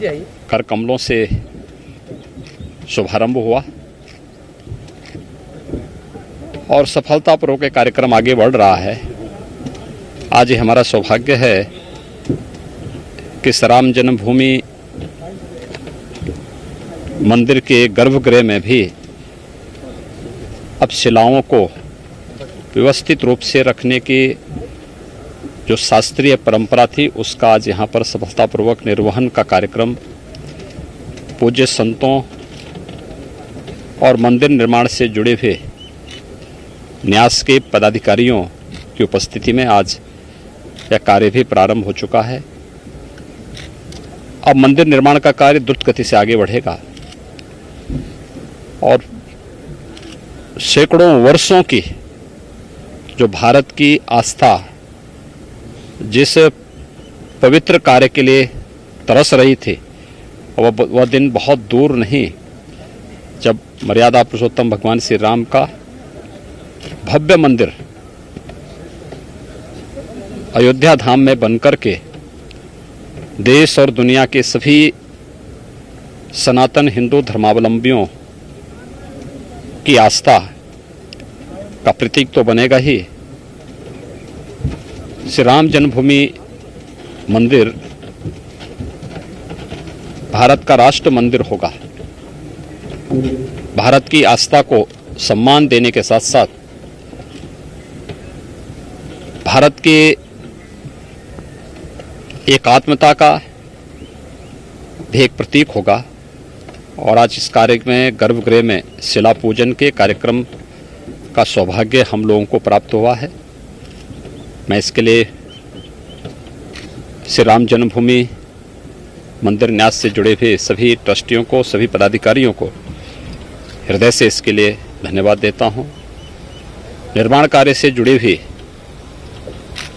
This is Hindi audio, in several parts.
कर कमलों से शुभारंभ हुआ और सफलतापूर्वक ये कार्यक्रम आगे बढ़ रहा है। आज ये हमारा सौभाग्य है कि श्री राम जन्मभूमि मंदिर के गर्भगृह में भी अब शिलाओं को व्यवस्थित रूप से रखने की जो शास्त्रीय परंपरा थी उसका आज यहाँ पर सफलतापूर्वक निर्वहन का कार्यक्रम पूज्य संतों और मंदिर निर्माण से जुड़े हुए न्यास के पदाधिकारियों की उपस्थिति में आज यह कार्य भी प्रारंभ हो चुका है। अब मंदिर निर्माण का कार्य द्रुत गति से आगे बढ़ेगा और सैकड़ों वर्षों की जो भारत की आस्था जिस पवित्र कार्य के लिए तरस रही थी वह दिन बहुत दूर नहीं जब मर्यादा पुरुषोत्तम भगवान श्री राम का भव्य मंदिर अयोध्या धाम में बनकर के देश और दुनिया के सभी सनातन हिंदू धर्मावलंबियों की आस्था का प्रतीक तो बनेगा ही। श्री राम जन्मभूमि मंदिर भारत का राष्ट्र मंदिर होगा। भारत की आस्था को सम्मान देने के साथ साथ भारत के एकात्मता का भी एक प्रतीक होगा। और आज इस कार्य में गर्भगृह में शिला पूजन के कार्यक्रम का सौभाग्य हम लोगों को प्राप्त हुआ है। मैं इसके लिए श्री राम जन्मभूमि मंदिर न्यास से जुड़े हुए सभी ट्रस्टियों को, सभी पदाधिकारियों को हृदय से इसके लिए धन्यवाद देता हूं। निर्माण कार्य से जुड़ी हुई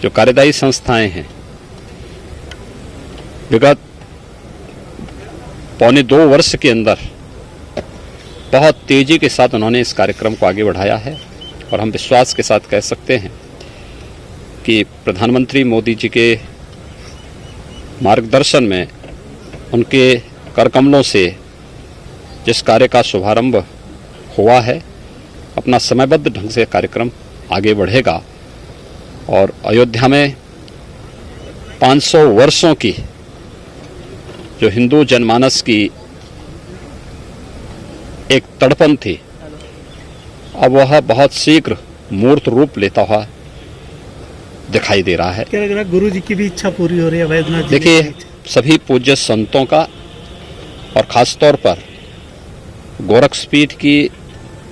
जो कार्यदायी संस्थाएं हैं विगत पौने 2 वर्ष के अंदर बहुत तेजी के साथ उन्होंने इस कार्यक्रम को आगे बढ़ाया है और हम विश्वास के साथ कह सकते हैं कि प्रधानमंत्री मोदी जी के मार्गदर्शन में उनके करकमलों से जिस कार्य का शुभारंभ हुआ है अपना समयबद्ध ढंग से कार्यक्रम आगे बढ़ेगा और अयोध्या में 500 वर्षों की जो हिंदू जनमानस की एक तड़पन थी अब वह बहुत शीघ्र मूर्त रूप लेता हुआ दिखाई दे रहा है। क्या लग रहा है गुरु जी की भी इच्छा पूरी हो रही है वैद्यनाथ? देखिए, सभी पूज्य संतों का और खासतौर पर गोरक्षपीठ की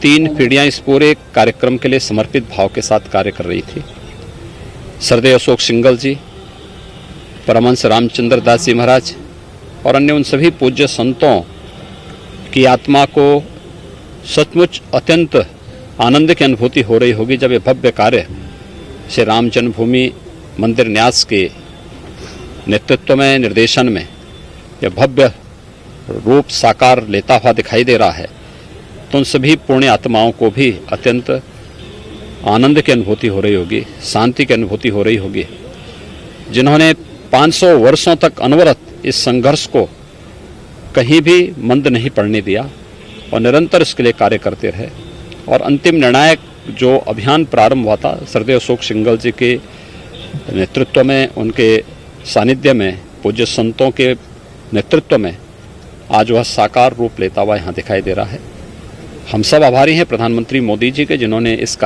3 पीढ़ियां इस पूरे कार्यक्रम के लिए समर्पित भाव के साथ कार्य कर रही थी। सरदेव अशोक सिंगल जी, परमहंस रामचंद्र दास जी महाराज और अन्य उन सभी पूज्य संतों की आत्मा को सचमुच अत्यंत आनंद की अनुभूति हो रही होगी जब ये भव्य कार्य श्री राम जन्मभूमि मंदिर न्यास के नेतृत्व में, निर्देशन में यह भव्य रूप साकार लेता हुआ दिखाई दे रहा है। तो उन सभी पुण्य आत्माओं को भी अत्यंत आनंद की अनुभूति हो रही होगी, शांति की अनुभूति हो रही होगी, जिन्होंने 500 वर्षों तक अनवरत इस संघर्ष को कहीं भी मंद नहीं पड़ने दिया और निरंतर इसके लिए कार्य करते रहे। और अंतिम निर्णायक जो अभियान प्रारंभ हुआ था सरदेव अशोक सिंगल जी के नेतृत्व में, उनके सानिध्य में, पूज्य संतों के नेतृत्व में आज वह साकार रूप लेता हुआ यहाँ दिखाई दे रहा है। हम सब आभारी हैं प्रधानमंत्री मोदी जी के, जिन्होंने इस